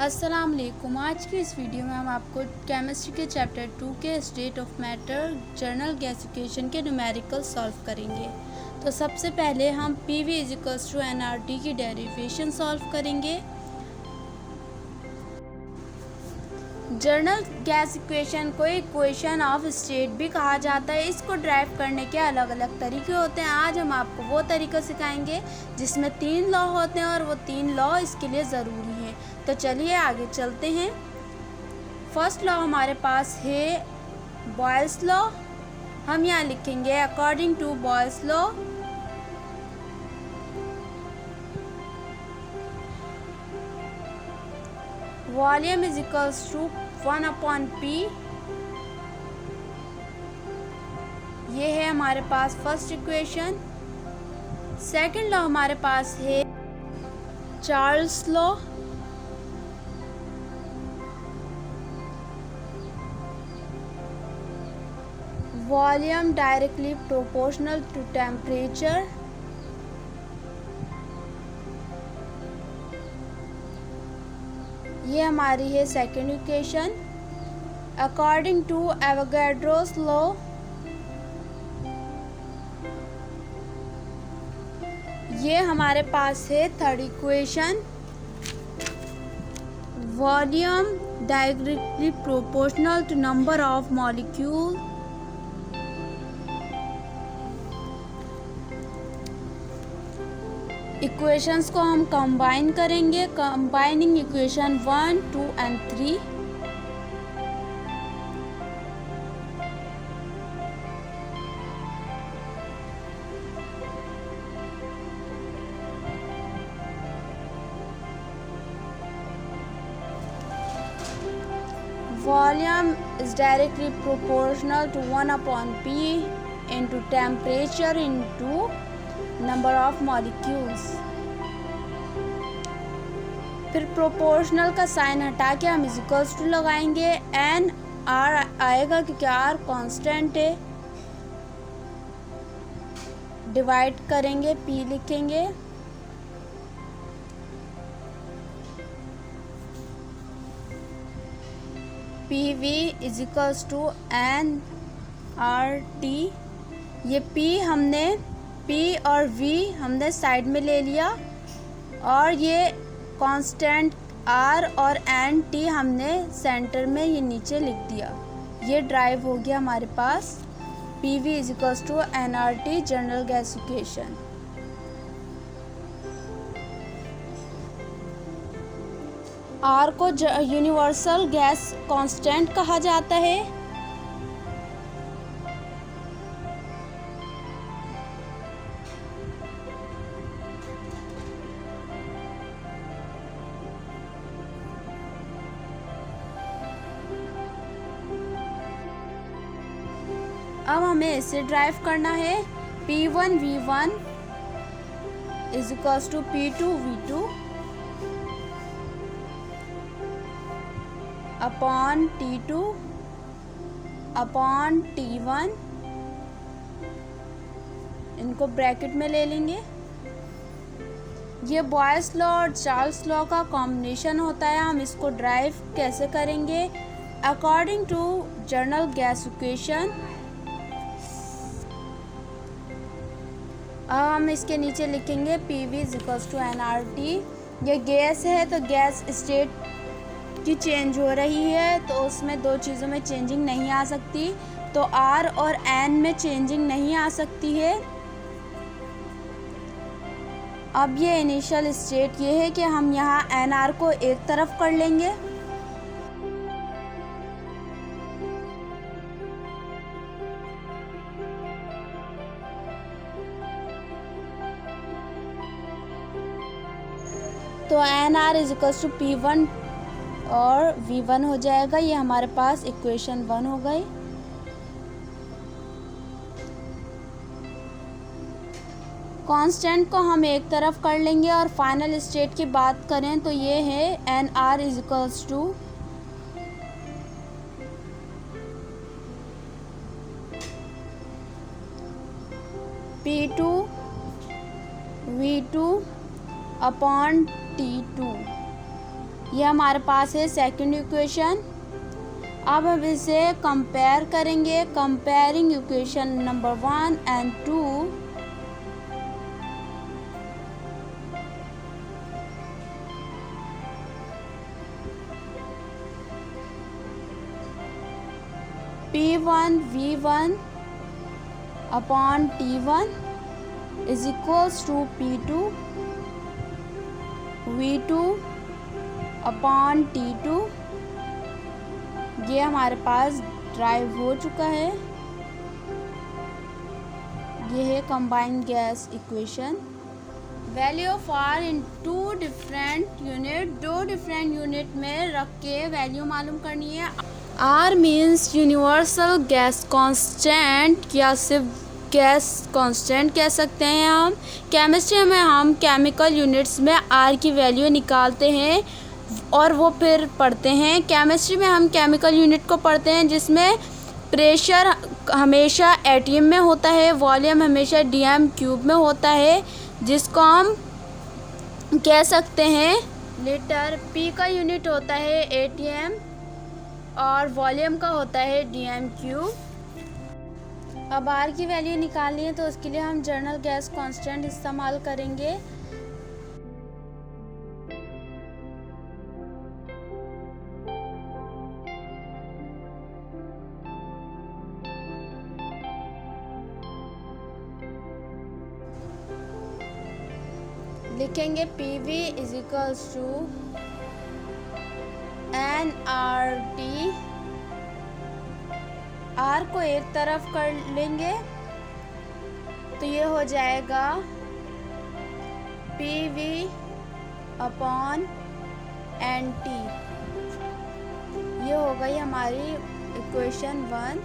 अस्सलाम वालेकुम। आज की इस वीडियो में हम आपको केमिस्ट्री के चैप्टर 2 के state of matter general gasification के न्यूमेरिकल सॉल्व करेंगे। तो सबसे पहले हम PV इज टू nRT की डेरिवेशन सॉल्व करेंगे। जनरल गैस इक्वेशन को इक्वेशन ऑफ स्टेट भी कहा जाता है। इसको ड्राइव करने के अलग अलग तरीके होते हैं। आज हम आपको वो तरीका सिखाएंगे जिसमें 3 लॉ होते हैं और वो 3 लॉ इसके लिए ज़रूरी है। तो चलिए आगे चलते हैं। फर्स्ट लॉ हमारे पास है बॉयल्स लॉ। हम यहाँ लिखेंगे according to Boyle's law volume is equals to 1/P। ये है हमारे पास फर्स्ट इक्वेशन। सेकंड लॉ हमारे पास है Charles law. Volume directly proportional to temperature. ये हमारी है second equation. According to Avogadro's law ये हमारे पास है third equation. Volume directly proportional to number of molecule. Equations को हम कंबाइन करेंगे। Combining equation 1, 2 and 3। Volume is directly proportional to 1/P into temperature into number of molecules. फिर proportional का sign हटा के हम इक्वल्स टू लगाएंगे। एन आर आएगा क्योंकि आर कांस्टेंट है। डिवाइड करेंगे, पी लिखेंगे। P V is equals to N R T. ये पी हमने P और V हमने साइड में ले लिया और ये कांस्टेंट R और N T हमने सेंटर में ये नीचे लिख दिया। ये ड्राइव हो गया हमारे पास PV is equals to nRT general gasification. R को यूनिवर्सल गैस कांस्टेंट कहा जाता है। अब हमें इसे ड्राइव करना है। P1 V1 is equals to P2 V2 upon T2 upon T1। इनको ब्रैकेट में ले लेंगे। ये बॉयल्स लॉ और चार्ल्स लॉ का कॉम्बिनेशन होता है। हम इसको ड्राइव कैसे करेंगे? अकॉर्डिंग टू जनरल गैसिफिकेशन अब हम इसके नीचे लिखेंगे PV is equals to nRT। ये गैस है तो गैस स्टेट की चेंज हो रही है, तो उसमें दो चीज़ों में चेंजिंग नहीं आ सकती। तो R और N में चेंजिंग नहीं आ सकती है। अब ये इनिशियल स्टेट ये है कि हम यहाँ NR को एक तरफ कर लेंगे। तो NR is equals to P1 और V1 हो जाएगा। ये हमारे पास इक्वेशन 1 हो गई। कांस्टेंट को हम एक तरफ कर लेंगे और फाइनल स्टेट की बात करें तो ये है NR is equals to P2 V2 upon T2। ये हमारे पास है सेकंड इक्वेशन। अब हम इसे कंपेयर करेंगे। Comparing equation number 1 and 2। P1 V1 upon T1 is equals to P2 V2 upon T2। ये हमारे पास ड्राइव हो चुका है। ये है combined gas equation. Value of R in two different unit, दो डिफरेंट यूनिट में रख के वैल्यू मालूम करनी है। R means universal gas constant या सिर्फ गैस कांस्टेंट कह सकते हैं हम। केमिस्ट्री में हम केमिकल यूनिट्स में आर की वैल्यू निकालते हैं और वो फिर पढ़ते हैं। केमिस्ट्री में हम केमिकल यूनिट को पढ़ते हैं जिसमें प्रेशर हमेशा एटीएम में होता है, वॉल्यूम हमेशा डीएम क्यूब में होता है, जिसको हम कह सकते हैं लीटर। पी का यूनिट होता है एटीएम और वॉल्यूम का होता है डीएम क्यूब। अब आर की वैल्यू निकालनी है तो उसके लिए हम जर्नल गैस कांस्टेंट इस्तेमाल करेंगे। लिखेंगे PV is equals to NRT। R को एक तरफ कर लेंगे तो ये हो जाएगा PV अपॉन NT। ये हो गई हमारी इक्वेशन 1।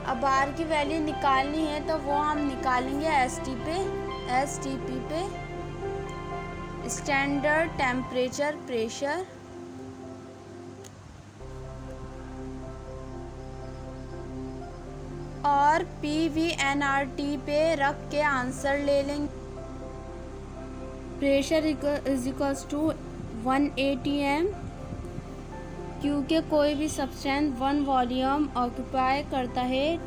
अब आर की वैल्यू निकालनी है तो वो हम निकालेंगे STP पे, स्टैंडर्ड टेम्परेचर प्रेशर। और PVNRT पे रख के आंसर ले लेंगे। Pressure is equals to 1 atm, क्योंकि कोई भी सब्सटेंस 1 वॉल्यूम ऑक्यूपाई करता है।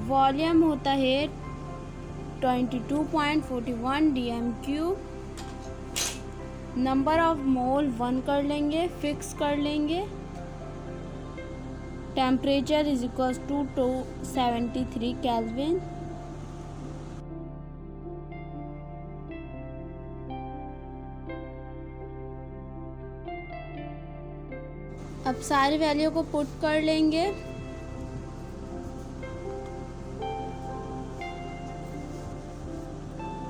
वॉल्यूम होता है 22.41 dm³। नंबर ऑफ मोल 1 कर लेंगे, फिक्स कर लेंगे। Temperature is equals to 273 kelvin. अब सारी वैल्यू को पुट कर लेंगे।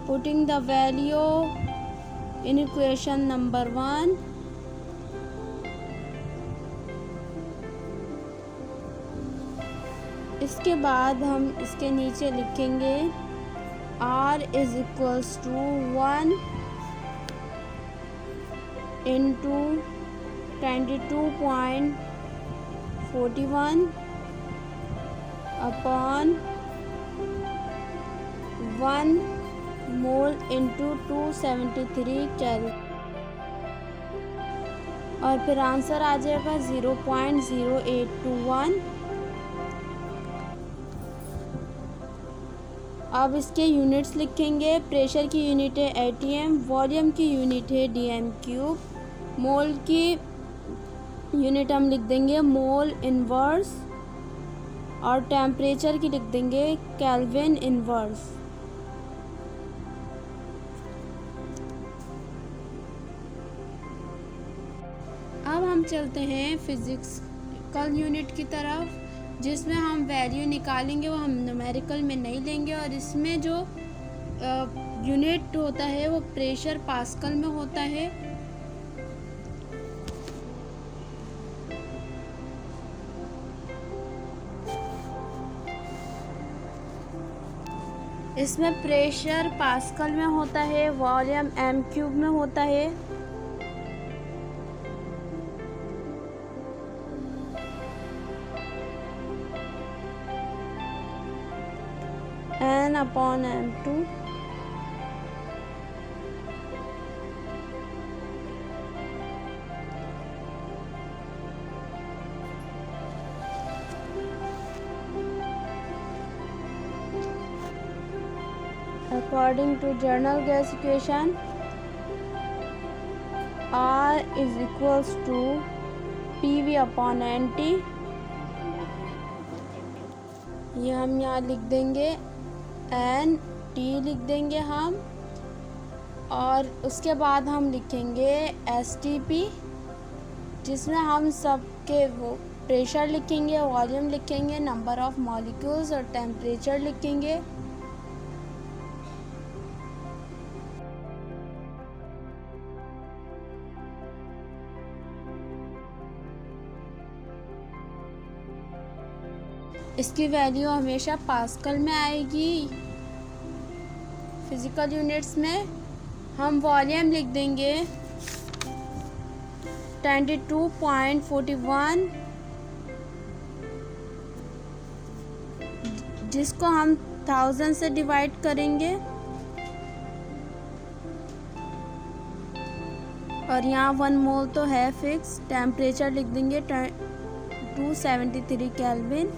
Putting the value in equation number 1। इसके बाद हम इसके नीचे लिखेंगे R is equals to 1 into 22.41 upon 1 mole into 273 kelvin. और फिर आंसर आ जाएगा 0.0821। अब इसके यूनिट्स लिखेंगे। प्रेशर की यूनिट है एटीएम, वॉल्यूम की यूनिट है dm³, मोल की यूनिट हम लिख देंगे मोल इनवर्स, और टेम्परेचर की लिख देंगे केल्विन इनवर्स। अब हम चलते हैं फिजिक्स यूनिट की तरफ, जिसमें हम वैल्यू निकालेंगे वो हम न्यूमेरिकल में नहीं लेंगे। और इसमें जो यूनिट होता है वो प्रेशर पास्कल में होता है। इसमें प्रेशर पास्कल में होता है, वॉल्यूम m³ में होता है। N/m²। according to general gas equation, R is equals to PV upon NT। ये हम यहाँ लिख देंगे, NT लिख देंगे हम, और उसके बाद हम लिखेंगे STP, जिसमें हम सबके वो प्रेशर लिखेंगे, वॉल्यूम लिखेंगे, नंबर ऑफ मॉलिक्यूल्स और टेम्परेचर लिखेंगे। इसकी वैल्यू हमेशा पास्कल में आएगी। फिजिकल यूनिट्स में हम वॉल्यूम लिख देंगे 22.41, जिसको हम 1000 से डिवाइड करेंगे, और यहाँ 1 मोल तो है फिक्स। टेम्परेचर लिख देंगे 273 केल्विन,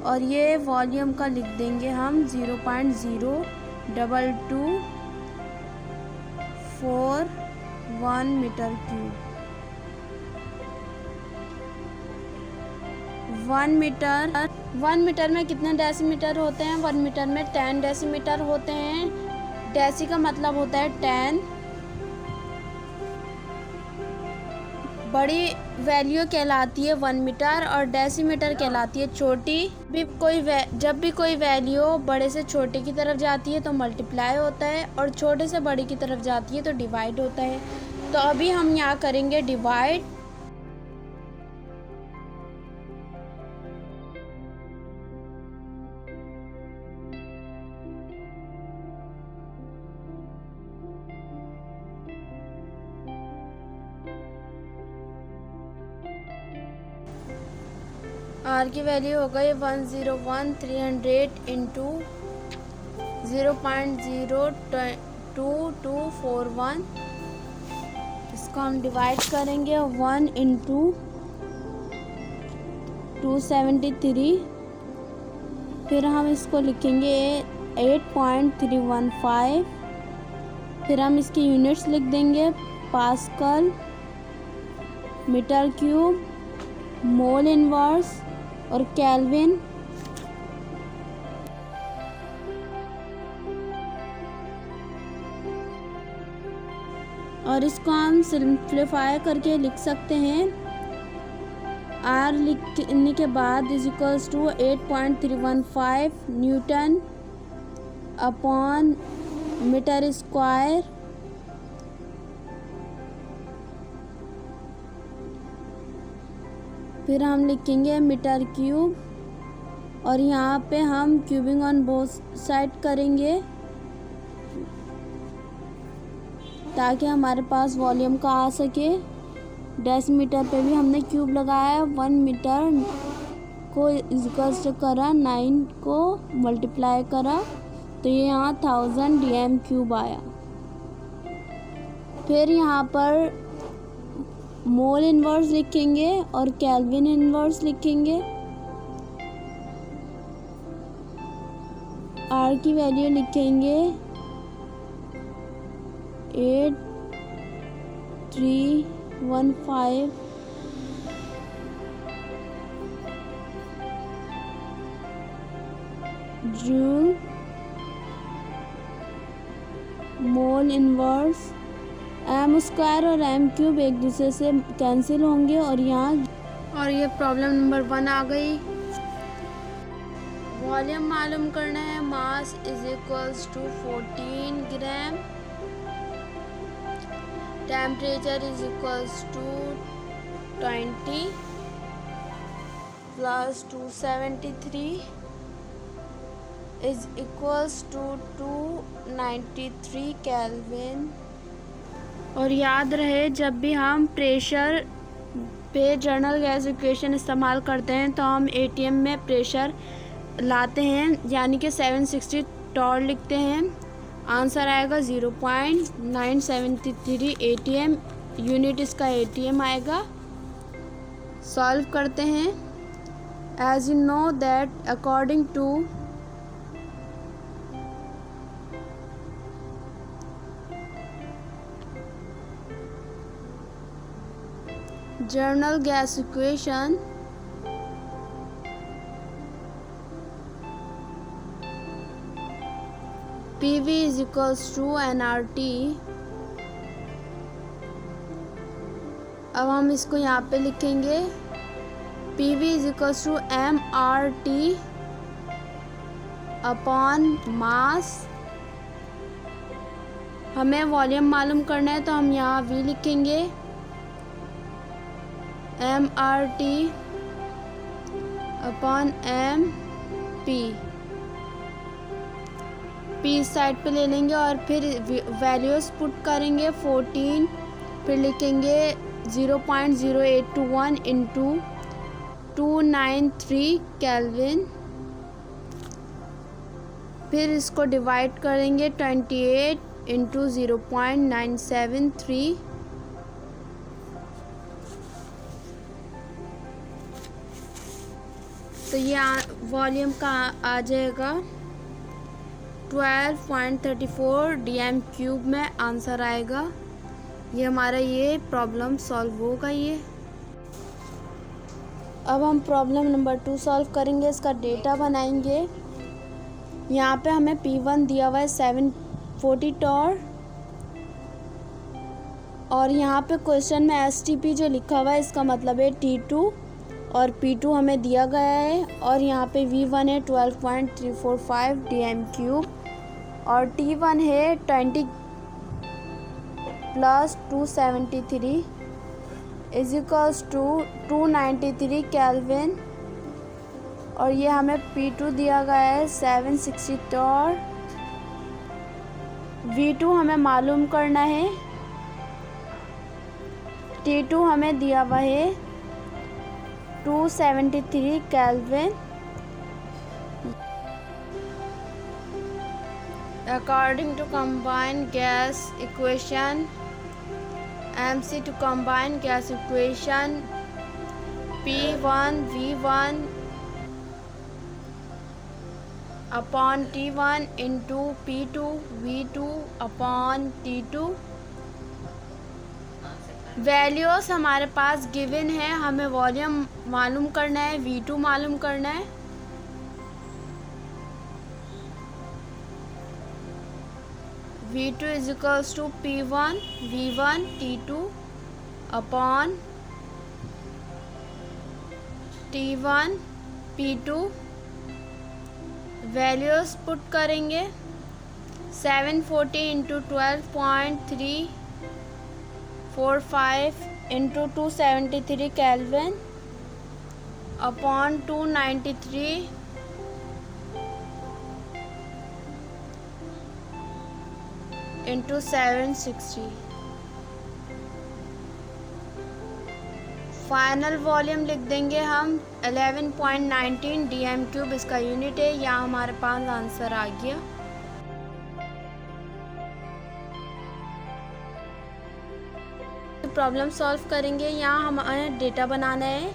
और ये वॉल्यूम का लिख देंगे हम 0.02241 मीटर क्यूब। 1 मीटर में कितने डेसीमीटर होते हैं? 1 मीटर में 10 डेसीमीटर होते हैं। डेसी का मतलब होता है 10। बड़ी वैल्यू कहलाती है 1 मीटर, और डेसीमीटर कहलाती है छोटी। जब भी कोई वैल्यू बड़े से छोटे की तरफ जाती है तो मल्टीप्लाई होता है, और छोटे से बड़ी की तरफ जाती है तो डिवाइड होता है। तो अभी हम यहाँ करेंगे डिवाइड। आर की वैल्यू हो गई 101,300 इंटू 0.02241। इसको हम डिवाइड करेंगे 1 इंटू 273, फिर हम इसको लिखेंगे 8.315, फिर हम इसकी यूनिट्स लिख देंगे pascal, metre cube, mole inverse और केल्विन। और इसको हम सिंप्लीफाई करके लिख सकते हैं। आर लिखने के बाद is equals to 8.315 newton upon metre square, फिर हम लिखेंगे मीटर क्यूब, और यहाँ पे हम क्यूबिंग ऑन बोथ साइड करेंगे ताकि हमारे पास वॉल्यूम का आ सके। डेसीमीटर पे भी हमने क्यूब लगाया। 1 मीटर को इक्वल्स करा 9 को मल्टीप्लाई करा तो ये यहाँ 1000 dm क्यूब आया। फिर यहाँ पर मोल इनवर्स लिखेंगे और केल्विन इनवर्स लिखेंगे। आर की वैल्यू लिखेंगे 8315 joule mole inverse. M square और एम क्यूब एक दूसरे से कैंसिल होंगे और ये प्रॉब्लम नंबर 1 आ गई। वॉल्यूम मालूम करना है। Mass is equals to 14 gram. Temperature is equals to 20 plus 273 is equals to 293 kelvin. और याद रहे, जब भी हम प्रेशर पे जनरल गैस इक्वेशन इस्तेमाल करते हैं तो हम एटीएम में प्रेशर लाते हैं, यानी कि 760 टॉल लिखते हैं। आंसर आएगा 0.973 एटीएम। यूनिट इसका एटीएम आएगा। सॉल्व करते हैं। As you know that according to general gas equation PV is equals to nRT। अब हम इसको यहाँ पे लिखेंगे PV is equals to mRT upon mass. हमें वॉल्यूम मालूम करना है तो हम यहाँ V लिखेंगे mRT upon MP। P side पे ले लेंगे और फिर वैल्यूज पुट करेंगे 14, फिर लिखेंगे 0.0821 इंटू 293 केल्विन, फिर इसको डिवाइड करेंगे 28 इंटू 0.973। तो ये वॉल्यूम का आ जाएगा 12.34 dm³ में आंसर आएगा। ये हमारा ये प्रॉब्लम सॉल्व होगा। ये अब हम प्रॉब्लम नंबर 2 सॉल्व करेंगे। इसका डेटा बनाएंगे। यहाँ पे हमें P1 दिया हुआ है 740 टॉर और यहाँ पे क्वेश्चन में STP जो लिखा हुआ है इसका मतलब है T2 और P2 हमें दिया गया है और यहाँ पे V1 है 12.345 dm³ और T1 है 20 plus 273 is equals to 293 kelvin और ये हमें P2 दिया गया है 760 टॉर। V2 हमें मालूम करना है। T2 हमें दिया हुआ है 273 kelvin. According to combined gas equation, MC to combined gas equation, P1 V1 upon T1 into P2 V2 upon T2। Values हमारे पास गिवन है। हमें वॉल्यूम मालूम करना है, V2 मालूम करना है। V2 is equals to P1 V1 T2 upon T1 P2। Values put करेंगे 740 into 12.345 into 273 kelvin upon 293 into 760। Final volume लिख देंगे हम 11.19 dm³। इसका यूनिट है। यहाँ हमारे पास आंसर आ गया। प्रॉब्लम सॉल्व करेंगे। यहाँ हमें डेटा बनाना है।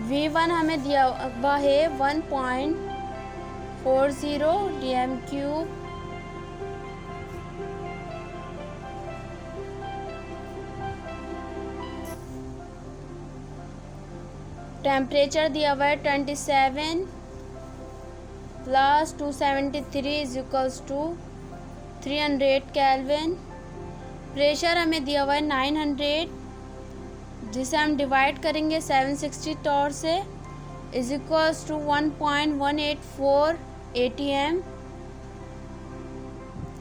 V1 हमें दिया हुआ है 1.40 dm³। टेम्परेचर दिया हुआ है 27 plus 273 is equals to 300 kelvin. Pressure हमें दिया हुआ है 900 जिसे हम डिवाइड करेंगे 760 टॉर से इज इक्वल्स टू 1.184 ATM।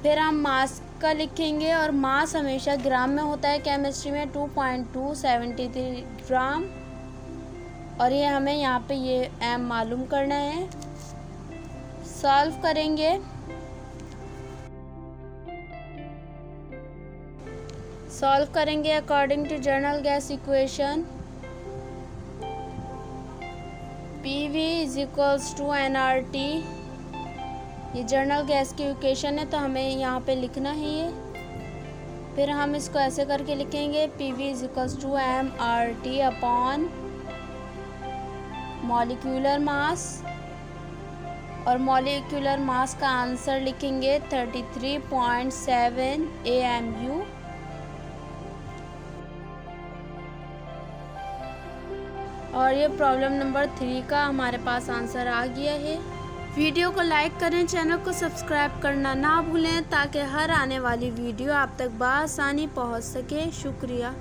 फिर हम मास का लिखेंगे और मास हमेशा ग्राम में होता है केमिस्ट्री में 2.273 ग्राम और ये हमें यहाँ पे ये m मालूम करना है। सॉल्व करेंगे। According to general gas equation PV is equals to nRT। ये जर्नल गैस की इक्वेशन है तो हमें यहाँ पे लिखना है ये। फिर हम इसको ऐसे करके लिखेंगे PV is equals to mRT upon molecular mass और मॉलिक्यूलर मास का आंसर लिखेंगे 33.7 AMU। और ये प्रॉब्लम नंबर 3 का हमारे पास आंसर आ गया है। वीडियो को लाइक करें, चैनल को सब्सक्राइब करना ना भूलें ताकि हर आने वाली वीडियो आप तक बआसानी पहुंच सके। शुक्रिया।